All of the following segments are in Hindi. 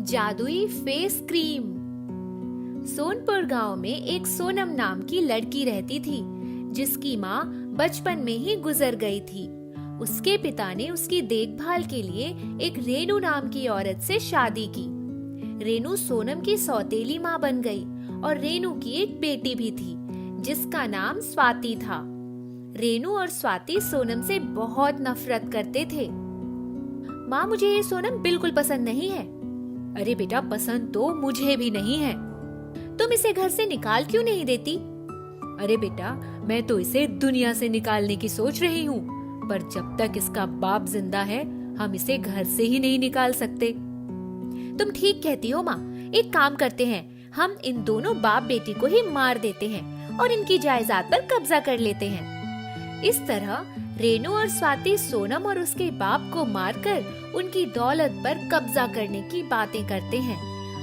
जादुई फेस क्रीम। सोनपुर गांव में एक सोनम नाम की लड़की रहती थी, जिसकी माँ बचपन में ही गुजर गई थी। उसके पिता ने उसकी देखभाल के लिए एक रेनू नाम की औरत से शादी की। रेनू सोनम की सौतेली माँ बन गई और रेनू की एक बेटी भी थी, जिसका नाम स्वाति था। रेनू और स्वाति सोनम से बहुत नफरत करते थे। माँ, मुझे ये सोनम बिल्कुल पसंद नहीं है। अरे बेटा, पसंद तो मुझे भी नहीं है। तुम इसे घर से निकाल क्यों नहीं देती? अरे बेटा, मैं तो इसे दुनिया से निकालने की सोच रही हूँ, पर जब तक इसका बाप जिंदा है, हम इसे घर से ही नहीं निकाल सकते। तुम ठीक कहती हो माँ। एक काम करते हैं, हम इन दोनों बाप बेटी को ही मार देते हैं और इनकी जायदाद पर कब्जा कर लेते हैं। इस तरह रेनू और स्वाति सोनम और उसके बाप को मारकर उनकी दौलत पर कब्जा करने की बातें करते हैं।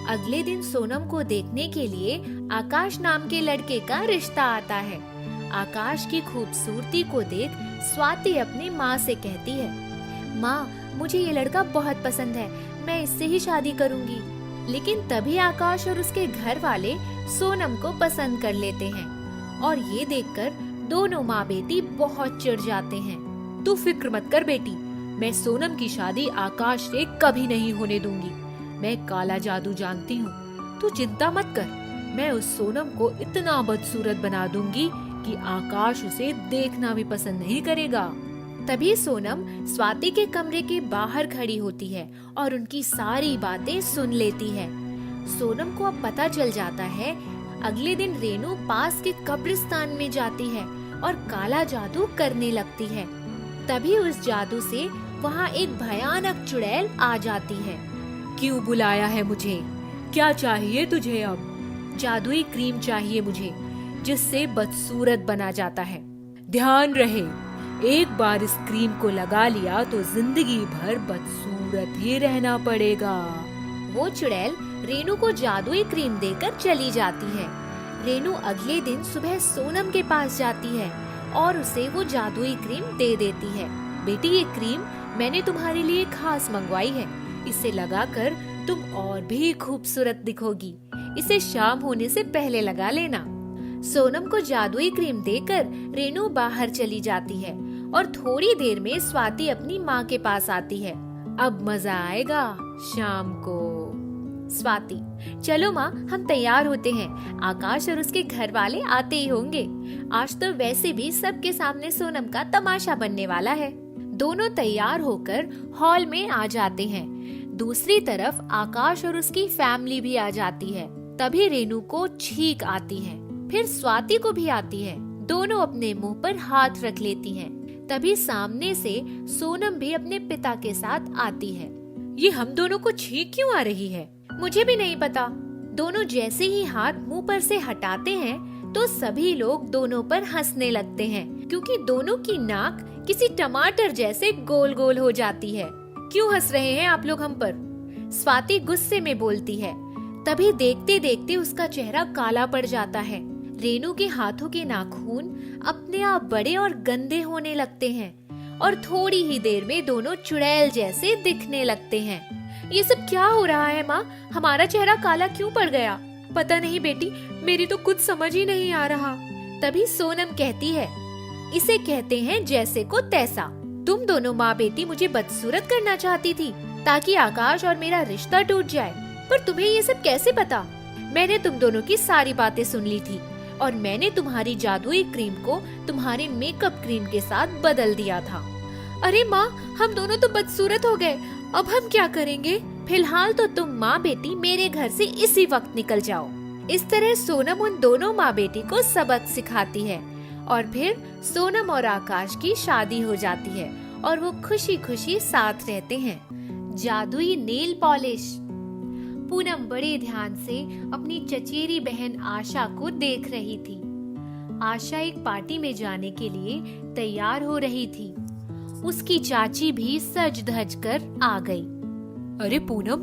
अगले दिन सोनम को देखने के लिए आकाश नाम के लड़के का रिश्ता आता है। आकाश की खूबसूरती को देख स्वाति अपनी माँ से कहती है, माँ, मुझे ये लड़का बहुत पसंद है, मैं इससे ही शादी करूँगी। लेकिन तभी आकाश और उसके घर वाले सोनम को पसंद कर लेते हैं और ये देखकर दोनों माँ बेटी बहुत चिढ़ जाते हैं। तू फिक्र मत कर बेटी, मैं सोनम की शादी आकाश से कभी नहीं होने दूंगी। मैं काला जादू जानती हूँ, तू चिंता मत कर। मैं उस सोनम को इतना बदसूरत बना दूंगी कि आकाश उसे देखना भी पसंद नहीं करेगा। तभी सोनम स्वाति के कमरे के बाहर खड़ी होती है और उनकी सारी बातें सुन लेती है। सोनम को अब पता चल जाता है। अगले दिन रेनू पास के कब्रिस्तान में जाती है और काला जादू करने लगती है। तभी उस जादू से वहाँ एक भयानक चुड़ैल आ जाती है। क्यों बुलाया है मुझे? क्या चाहिए तुझे? अब जादुई क्रीम चाहिए मुझे, जिससे बदसूरत बना जाता है। ध्यान रहे, एक बार इस क्रीम को लगा लिया तो जिंदगी भर बदसूरत ही रहना पड़ेगा। वो चुड़ैल रेनू को जादुई क्रीम देकर चली जाती है। रेनू अगले दिन सुबह सोनम के पास जाती है और उसे वो जादुई क्रीम दे देती है। बेटी, ये क्रीम मैंने तुम्हारे लिए खास मंगवाई है। इसे लगाकर तुम और भी खूबसूरत दिखोगी। इसे शाम होने से पहले लगा लेना। सोनम को जादुई क्रीम देकर रेनू बाहर चली जाती है और थोड़ी देर में स्वाति अपनी माँ के पास आती है। अब मजा आएगा शाम को। स्वाति, चलो माँ, हम तैयार होते हैं। आकाश और उसके घर वाले आते ही होंगे। आज तो वैसे भी सबके सामने सोनम का तमाशा बनने वाला है। दोनों तैयार होकर हॉल में आ जाते हैं। दूसरी तरफ आकाश और उसकी फैमिली भी आ जाती है। तभी रेनू को छींक आती है, फिर स्वाति को भी आती है। दोनों अपने मुंह पर हाथ रख लेती हैं। तभी सामने से सोनम भी अपने पिता के साथ आती है। ये हम दोनों को छींक क्यों आ रही है? मुझे भी नहीं पता। दोनों जैसे ही हाथ मुंह पर से हटाते हैं तो सभी लोग दोनों पर हंसने लगते हैं, क्योंकि दोनों की नाक किसी टमाटर जैसे गोल गोल हो जाती है। क्यों हंस रहे हैं आप लोग हम पर? स्वाति गुस्से में बोलती है। तभी देखते देखते उसका चेहरा काला पड़ जाता है। रेनू के हाथों के नाखून अपने आप बड़े और गंदे होने लगते हैं और थोड़ी ही देर में दोनों चुड़ैल जैसे दिखने लगते हैं। ये सब क्या हो रहा है माँ? हमारा चेहरा काला क्यों पड़ गया? पता नहीं बेटी, मेरी तो कुछ समझ ही नहीं आ रहा। तभी सोनम कहती है, इसे कहते हैं जैसे को तैसा। तुम दोनों माँ बेटी मुझे बदसूरत करना चाहती थी ताकि आकाश और मेरा रिश्ता टूट जाए, पर तुम्हें ये सब कैसे पता? मैंने तुम दोनों की सारी बातें सुन ली थी और मैंने तुम्हारी जादुई क्रीम को तुम्हारे मेकअप क्रीम के साथ बदल दिया था। अरे माँ, हम दोनों तो बदसूरत हो गए, अब हम क्या करेंगे? फिलहाल तो तुम माँ बेटी मेरे घर से इसी वक्त निकल जाओ। इस तरह सोनम उन दोनों माँ बेटी को सबक सिखाती है और फिर सोनम और आकाश की शादी हो जाती है और वो खुशी खुशी साथ रहते हैं। जादुई नेल पॉलिश। पूनम बड़े ध्यान से अपनी चचेरी बहन आशा को देख रही थी। आशा एक पार्टी में जाने के लिए तैयार हो रही थी। उसकी चाची भी सज धज कर आ गई। अरे पूनम,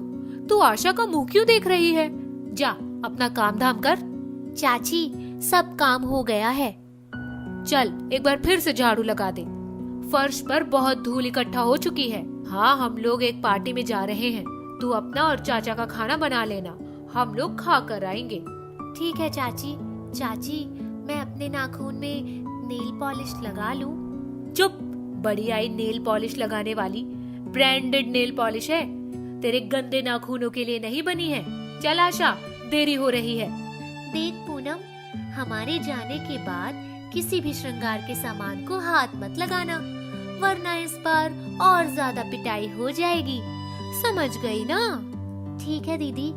तू आशा का मुंह क्यों देख रही है? जा अपना काम धाम कर। चाची, सब काम हो गया है। चल एक बार फिर से झाड़ू लगा दे। फर्श पर बहुत धूल इकट्ठा हो चुकी है। हाँ, हम लोग एक पार्टी में जा रहे हैं, तू अपना और चाचा का खाना बना लेना, हम लोग खा कर आएंगे। ठीक है चाची। चाची, मैं अपने नाखून में नेल पॉलिश लगा लूं? चुप, बड़ी आई नेल पॉलिश लगाने वाली। ब्रांडेड नेल पॉलिश है, तेरे गंदे नाखूनों के लिए नहीं बनी है। चल आशा, देरी हो रही है। देख पूनम, हमारे जाने के बाद किसी भी श्रृंगार के सामान को हाथ मत लगाना, वरना इस बार और ज्यादा पिटाई हो जाएगी। समझ गई ना? ठीक है दीदी,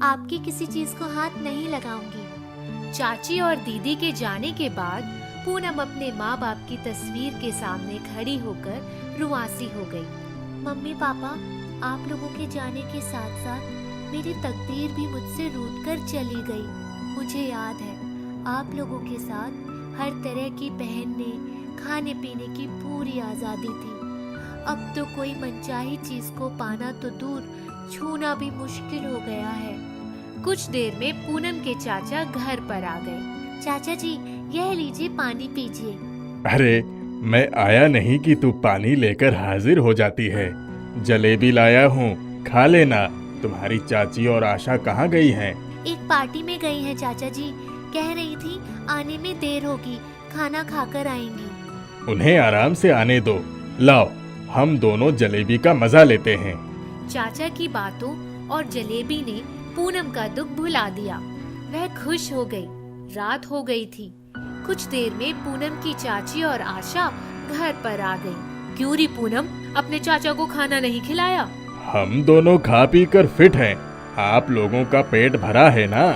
आपकी किसी चीज को हाथ नहीं लगाऊंगी। चाची और दीदी के जाने के बाद पूनम अपने माँ बाप की तस्वीर के सामने खड़ी होकर रुआंसी हो गई। मम्मी पापा, आप लोगों के जाने के साथ साथ मेरी तकदीर भी मुझसे रूठ कर चली गई। मुझे याद है, आप लोगों के साथ हर तरह की पहनने, खाने पीने की पूरी आजादी थी। अब तो कोई मनचाही चीज को पाना तो दूर, छूना भी मुश्किल हो गया है। कुछ देर में पूनम के चाचा घर पर आ गए। चाचा जी, यह लीजिए, पानी पीजिए। अरे, मैं आया नहीं कि तू पानी लेकर हाजिर हो जाती है। जलेबी लाया हूँ, खा लेना। तुम्हारी चाची और आशा कहाँ गई हैं? एक पार्टी में गई हैं चाचा जी। कह रही थी आने में देर होगी, खाना खाकर आएंगी। उन्हें आराम से आने दो। लाओ, हम दोनों जलेबी का मजा लेते हैं। चाचा की बातों और जलेबी ने पूनम का दुख भुला दिया। वह खुश हो गई। रात हो गई थी। कुछ देर में पूनम की चाची और आशा घर पर आ गई। क्यों री पूनम, अपने चाचा को खाना नहीं खिलाया? हम दोनों खा पी कर फिट हैं। आप लोगों का पेट भरा है ना?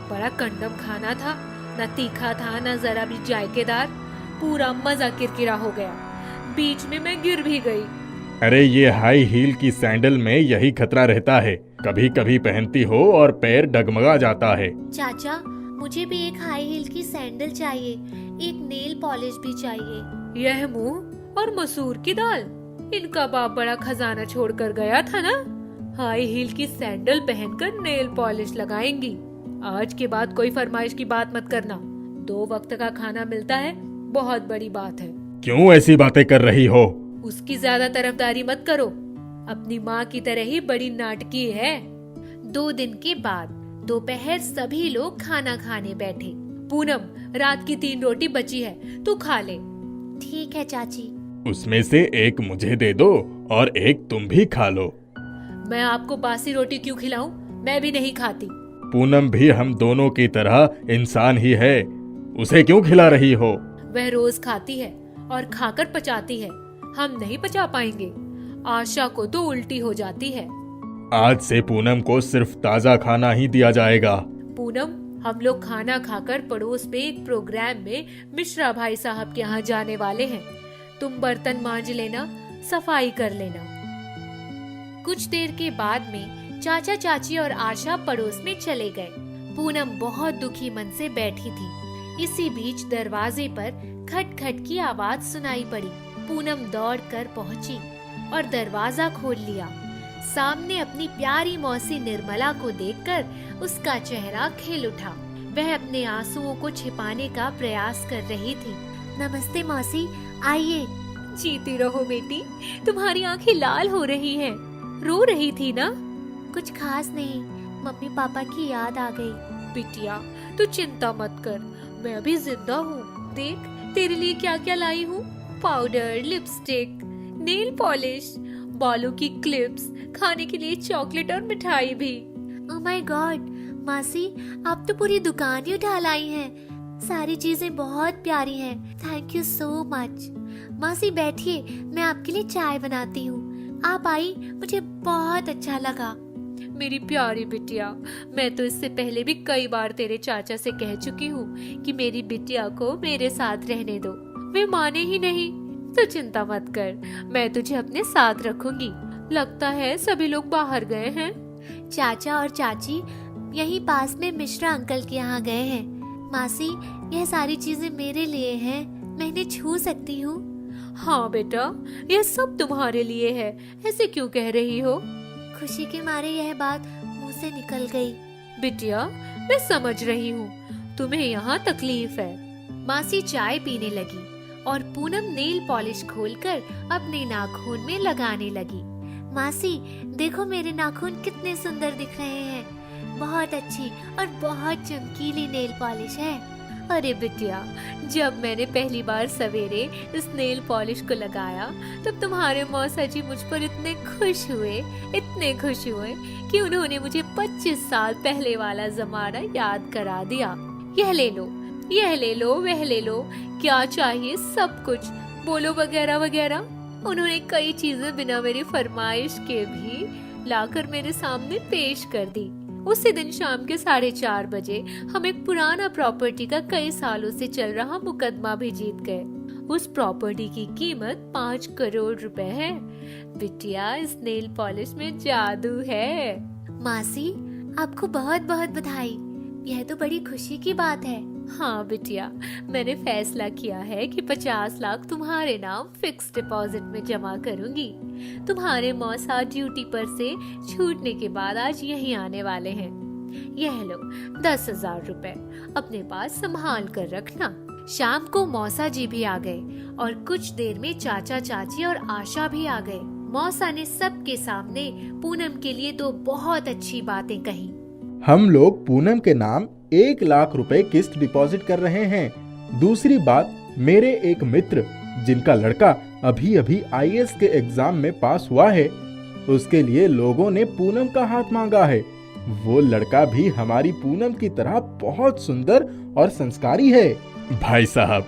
बड़ा कंडम खाना था, न तीखा था न जरा भी जायकेदार। पूरा मजा किरकिरा हो गया। बीच में मैं गिर भी गई। अरे, ये हाई हील की सैंडल में यही खतरा रहता है। कभी कभी पहनती हो और पैर डगमगा जाता है। चाचा, मुझे भी एक हाई हील की सैंडल चाहिए, एक नेल पॉलिश भी चाहिए। यह मुंह और मसूर की दाल, इनका बाप बड़ा खजाना छोड़ कर गया था ना। हाई हील की सैंडल पहनकर नेल पॉलिश लगाएंगी। आज के बाद कोई फरमाइश की बात मत करना। 2 वक्त का खाना मिलता है, बहुत बड़ी बात है। क्यों ऐसी बातें कर रही हो? उसकी ज्यादा तरफदारी मत करो। अपनी माँ की तरह ही बड़ी नाटकी है। 2 दिन के बाद दोपहर सभी लोग खाना खाने बैठे। पूनम, रात की 3 रोटी बची है, तू खा ले। ठीक है चाची। उसमें से एक मुझे दे दो और एक तुम भी खा लो। मैं आपको बासी रोटी क्यों खिलाऊं? मैं भी नहीं खाती। पूनम भी हम दोनों की तरह इंसान ही है। उसे क्यों खिला रही हो? वह रोज खाती है और खाकर पचाती है, हम नहीं पचा पाएंगे। आशा को तो उल्टी हो जाती है। आज से पूनम को सिर्फ ताजा खाना ही दिया जाएगा। पूनम, हम लोग खाना खाकर पड़ोस में एक प्रोग्राम में मिश्रा भाई साहब के यहाँ जाने वाले हैं। तुम बर्तन मांज लेना, सफाई कर लेना। कुछ देर के बाद में चाचा चाची और आशा पड़ोस में चले गए। पूनम बहुत दुखी मन से बैठी थी। इसी बीच दरवाजे पर खटखट की आवाज सुनाई पड़ी। पूनम दौड़कर पहुंची और दरवाजा खोल लिया। सामने अपनी प्यारी मौसी निर्मला को देखकर उसका चेहरा खिल उठा। वह अपने आंसुओं को छिपाने का प्रयास कर रही थी। नमस्ते मौसी, आइए। जीती रहो बेटी, तुम्हारी आंखें लाल हो रही हैं। रो रही थी ना? कुछ खास नहीं, मम्मी पापा की याद आ गई। बिटिया, तू चिंता मत कर, मैं अभी जिंदा हूँ। देख तेरे लिए क्या क्या लाई हूँ। पाउडर, लिपस्टिक, नेल पॉलिश, बालों की क्लिप्स, खाने के लिए चॉकलेट और मिठाई भी। ओह माय गॉड, मासी आप तो पूरी दुकान ही उठा लाई हैं। सारी चीजें बहुत प्यारी हैं। Thank you so much. मासी बैठिए, मैं आपके लिए चाय बनाती हूँ। आप आई, मुझे बहुत अच्छा लगा। मेरी प्यारी बिटिया, मैं तो इससे पहले भी कई बार तेरे चाचा से कह चुकी हूँ कि मेरी बिटिया को मेरे साथ रहने दो। वे माने ही नहीं। तो चिंता मत कर, मैं तुझे अपने साथ रखूंगी। लगता है सभी लोग बाहर गए हैं। चाचा और चाची यहीं पास में मिश्रा अंकल के यहाँ गए हैं। मासी, यह सारी चीजें मेरे लिए हैं, मैं इन्हें छू सकती हूँ? हाँ बेटा, यह सब तुम्हारे लिए है। ऐसे क्यों कह रही हो? खुशी के मारे यह बात मुंह से निकल गई। बिटिया, मैं समझ रही हूँ, तुम्हें यहाँ तकलीफ है। मासी चाय पीने लगी और पूनम नेल पॉलिश खोलकर अपने नाखून में लगाने लगी। मासी, देखो मेरे नाखून कितने सुंदर दिख रहे हैं। बहुत अच्छी और बहुत चमकीली नेल पॉलिश है। अरे बिटिया, जब मैंने पहली बार सवेरे इस नेल पॉलिश को लगाया तब तुम्हारे मौसा जी मुझ पर इतने खुश हुए कि उन्होंने मुझे 25 साल पहले वाला जमाना याद करा दिया। यह ले लो, वह ले लो, क्या चाहिए सब कुछ, बोलो वगैरह वगैरह। उन्होंने कई चीजें बिना मेरी फरमाइश के भी लाकर मेरे सामने पेश कर दी। उसी दिन शाम के 4:30 बजे हम एक पुराना प्रॉपर्टी का कई सालों से चल रहा मुकदमा भी जीत गए। उस प्रॉपर्टी की कीमत 5 करोड़ रुपए है। बिटिया, इस नेल पॉलिश में जादू है। मासी, आपको बहुत बहुत बधाई। यह तो बड़ी खुशी की बात है। हाँ बिटिया, मैंने फैसला किया है कि 50 लाख तुम्हारे नाम फिक्स डिपॉजिट में जमा करूंगी। तुम्हारे मौसा ड्यूटी पर से छूटने के बाद आज यहीं आने वाले हैं। यह लो 10,000 रुपए, अपने पास संभाल कर रखना। शाम को मौसा जी भी आ गए और कुछ देर में चाचा चाची और आशा भी आ गए। मौसा ने सबके सामने पूनम के लिए 2 बहुत अच्छी बातें कही। हम लोग पूनम के नाम 1 लाख रुपए किस्त डिपॉजिट कर रहे हैं। दूसरी बात, मेरे एक मित्र जिनका लड़का अभी अभी IAS के एग्जाम में पास हुआ है, उसके लिए लोगों ने पूनम का हाथ मांगा है। वो लड़का भी हमारी पूनम की तरह बहुत सुंदर और संस्कारी है। भाई साहब,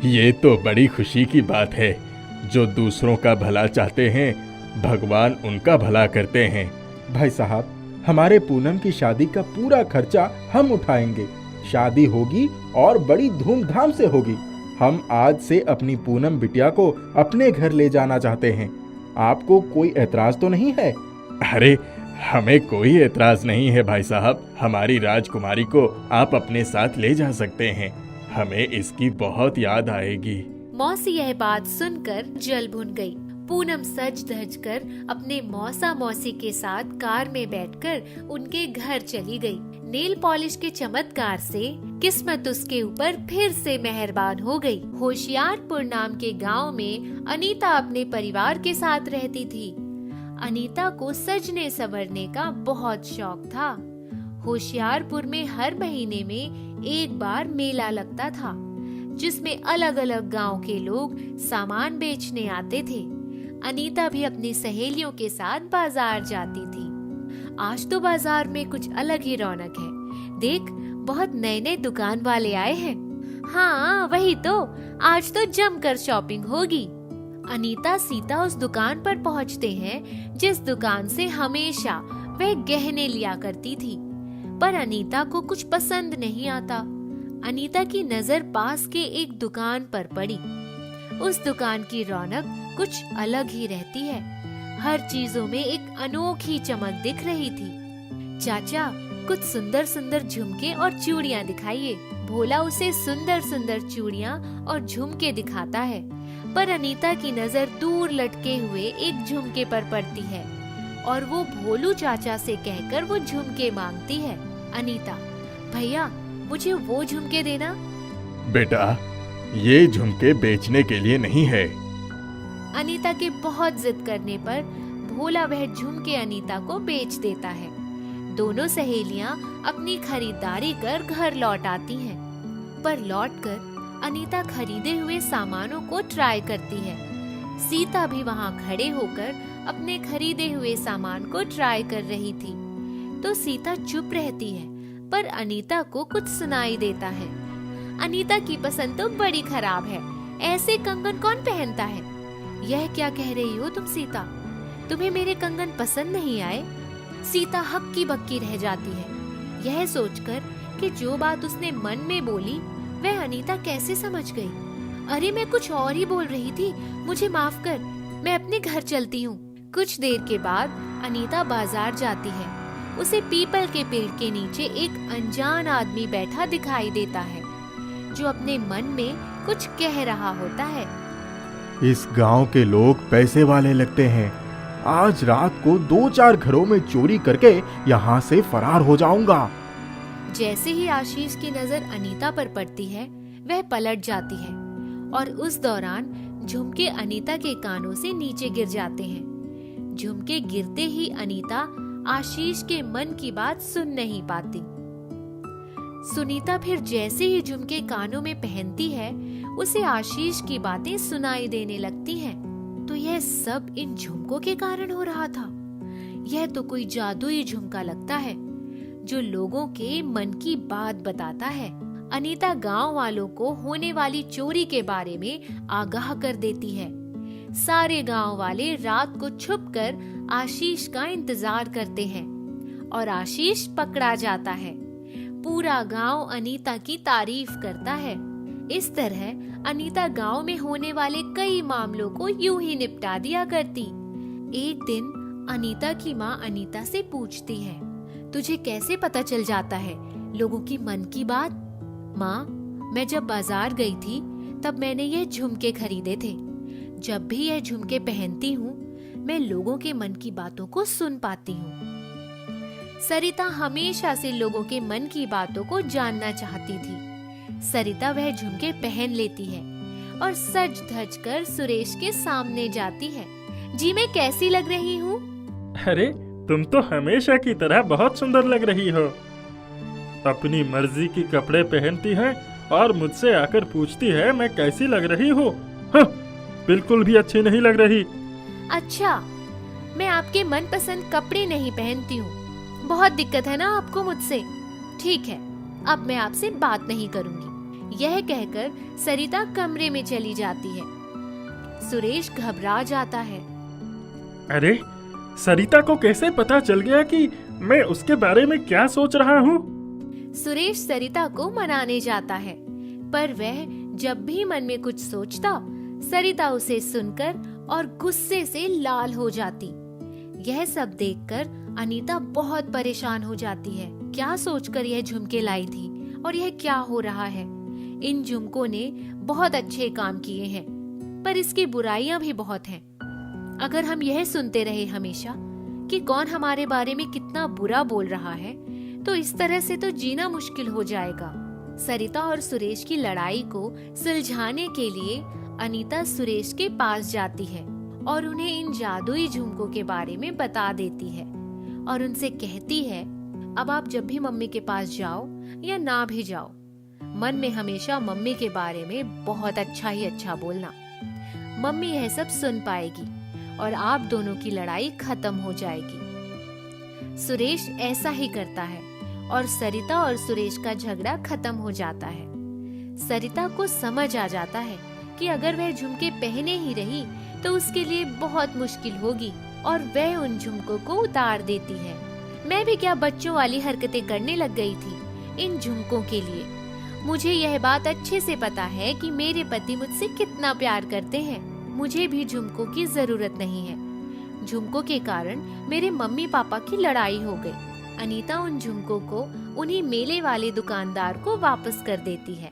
ये तो बड़ी खुशी की बात है। जो दूसरों का भला चाहते हैं, भगवान उनका भला करते हैं। भाई साहब, हमारे पूनम की शादी का पूरा खर्चा हम उठाएंगे। शादी होगी और बड़ी धूमधाम से होगी। हम आज से अपनी पूनम बिटिया को अपने घर ले जाना चाहते हैं। आपको कोई एतराज तो नहीं है? अरे, हमें कोई एतराज नहीं है भाई साहब। हमारी राजकुमारी को आप अपने साथ ले जा सकते हैं। हमें इसकी बहुत याद आएगी। मौसी यह बात सुनकर जल भुन गई। पूनम सज धज कर अपने मौसा मौसी के साथ कार में बैठकर उनके घर चली गई। नेल पॉलिश के चमत्कार से किस्मत उसके ऊपर फिर से मेहरबान हो गई। होशियारपुर नाम के गांव में अनीता अपने परिवार के साथ रहती थी। अनीता को सजने संवरने का बहुत शौक था। होशियारपुर में हर महीने में एक बार मेला लगता था, जिसमें अलग अलग गांव के लोग सामान बेचने आते थे। अनीता भी अपनी सहेलियों के साथ बाजार जाती थी। आज तो बाजार में कुछ अलग ही रौनक है। देख, बहुत नए नए दुकान वाले आए हैं। हाँ वही तो, आज तो जमकर शॉपिंग होगी। अनीता सीता उस दुकान पर पहुँचते हैं जिस दुकान से हमेशा वह गहने लिया करती थी, पर अनीता को कुछ पसंद नहीं आता। अनीता की नजर पास के एक दुकान पर पड़ी। उस दुकान की रौनक कुछ अलग ही रहती है। हर चीजों में एक अनोखी चमक दिख रही थी। चाचा, कुछ सुंदर सुंदर झुमके और चूड़ियां दिखाइए। भोला उसे सुंदर सुंदर चूड़ियां और झुमके दिखाता है, पर अनीता की नजर दूर लटके हुए एक झुमके पर पड़ती है और वो भोलू चाचा से कहकर वो झुमके मांगती है। अनीता, भैया मुझे वो झुमके देना। बेटा, ये झुमके बेचने के लिए नहीं है। अनीता के बहुत जिद करने पर भोला वह झुमके अनीता को बेच देता है। दोनों सहेलियां अपनी खरीदारी कर घर लौट आती हैं, पर लौटकर अनीता खरीदे हुए सामानों को ट्राई करती है। सीता भी वहां खड़े होकर अपने खरीदे हुए सामान को ट्राई कर रही थी, तो सीता चुप रहती है, पर अनीता को कुछ सुनाई देता है। अनीता की पसंद तो बड़ी खराब है, ऐसे कंगन कौन पहनता है? यह क्या कह रही हो तुम सीता? तुम्हें मेरे कंगन पसंद नहीं आए? सीता हक्की बक्की रह जाती है, यह सोचकर कि जो बात उसने मन में बोली वह अनीता कैसे समझ गई। अरे मैं कुछ और ही बोल रही थी, मुझे माफ कर, मैं अपने घर चलती हूँ। कुछ देर के बाद अनीता बाजार जाती है। उसे पीपल के पेड़ के नीचे एक अनजान आदमी बैठा दिखाई देता है, जो अपने मन में कुछ कह रहा होता है। इस गांव के लोग पैसे वाले लगते हैं। आज रात को 2-4 घरों में चोरी करके यहाँ से फरार हो जाऊंगा। जैसे ही आशीष की नजर अनीता पर पड़ती है, वह पलट जाती है और उस दौरान झुमके अनीता के कानों से नीचे गिर जाते हैं। झुमके गिरते ही अनीता आशीष के मन की बात सुन नहीं पाती। सुनीता फिर जैसे ही झुमके कानों में पहनती है, उसे आशीष की बातें सुनाई देने लगती हैं। तो यह सब इन झुमकों के कारण हो रहा था। यह तो कोई जादुई झुमका लगता है जो लोगों के मन की बात बताता है। अनीता गांव वालों को होने वाली चोरी के बारे में आगाह कर देती है। सारे गांव वाले रात को छुपकर आशीष का इंतजार करते हैं और आशीष पकड़ा जाता है। पूरा गांव अनीता की तारीफ करता है। इस तरह अनीता गांव में होने वाले कई मामलों को यूं ही निपटा दिया करती। एक दिन अनीता की माँ अनीता से पूछती है, तुझे कैसे पता चल जाता है लोगों की मन की बात? माँ, मैं जब बाजार गई थी तब मैंने ये झुमके खरीदे थे। जब भी यह झुमके पहनती हूँ, मैं लोगों के मन की बातों को सुन पाती हूँ। सरिता हमेशा से लोगों के मन की बातों को जानना चाहती थी। सरिता वह झुमके पहन लेती है और सज धज कर सुरेश के सामने जाती है। जी, मैं कैसी लग रही हूँ? अरे, तुम तो हमेशा की तरह बहुत सुंदर लग रही हो। अपनी मर्जी की कपड़े पहनती है और मुझसे आकर पूछती है मैं कैसी लग रही हूँ। बिल्कुल भी अच्छी नहीं लग रही। अच्छा, मैं आपके मनपसंद कपड़े नहीं पहनती हूँ। बहुत दिक्कत है ना आपको मुझसे? ठीक है, अब मैं आपसे बात नहीं करूँगी। यह कहकर सरिता कमरे में चली जाती है। सुरेश घबरा जाता है। अरे, सरिता को कैसे पता चल गया कि मैं उसके बारे में क्या सोच रहा हूँ? सुरेश सरिता को मनाने जाता है, पर वह जब भी मन में कुछ सोचता, सरिता उसे सुनकर और गुस्से से लाल हो जाती। यह सब देखकर अनीता बहुत परेशान हो जाती है। क्या सोचकर यह झुमके लाई थी और यह क्या हो रहा है? इन झुमकों ने बहुत अच्छे काम किए हैं, पर इसकी बुराइयां भी बहुत हैं। अगर हम यह सुनते रहे हमेशा कि कौन हमारे बारे में कितना बुरा बोल रहा है, तो इस तरह से तो जीना मुश्किल हो जाएगा। सरिता और सुरेश की लड़ाई को सुलझाने के लिए अनीता सुरेश के पास जाती है और उन्हें इन जादुई झुमकों के बारे में बता देती है और उनसे कहती है, अब आप जब भी मम्मी के पास जाओ या ना भी जाओ, मन में हमेशा मम्मी के बारे में बहुत अच्छा ही अच्छा बोलना। मम्मी यह सब सुन पाएगी और आप दोनों की लड़ाई खत्म हो जाएगी। सुरेश ऐसा ही करता है और सरिता और सुरेश का झगड़ा खत्म हो जाता है। सरिता को समझ आ जाता है कि अगर वह झुमके पहने ही रही तो उसके लिए बहुत मुश्किल होगी और वह उन झुमकों को उतार देती है। मैं भी क्या बच्चों वाली हरकतें करने लग गई थी इन झुमकों के लिए। मुझे यह बात अच्छे से पता है कि मेरे पति मुझसे कितना प्यार करते हैं। मुझे भी झुमकों की जरूरत नहीं है। झुमकों के कारण मेरे मम्मी पापा की लड़ाई हो गई। अनीता उन झुमकों को उन्हीं मेले वाले दुकानदार को वापस कर देती है।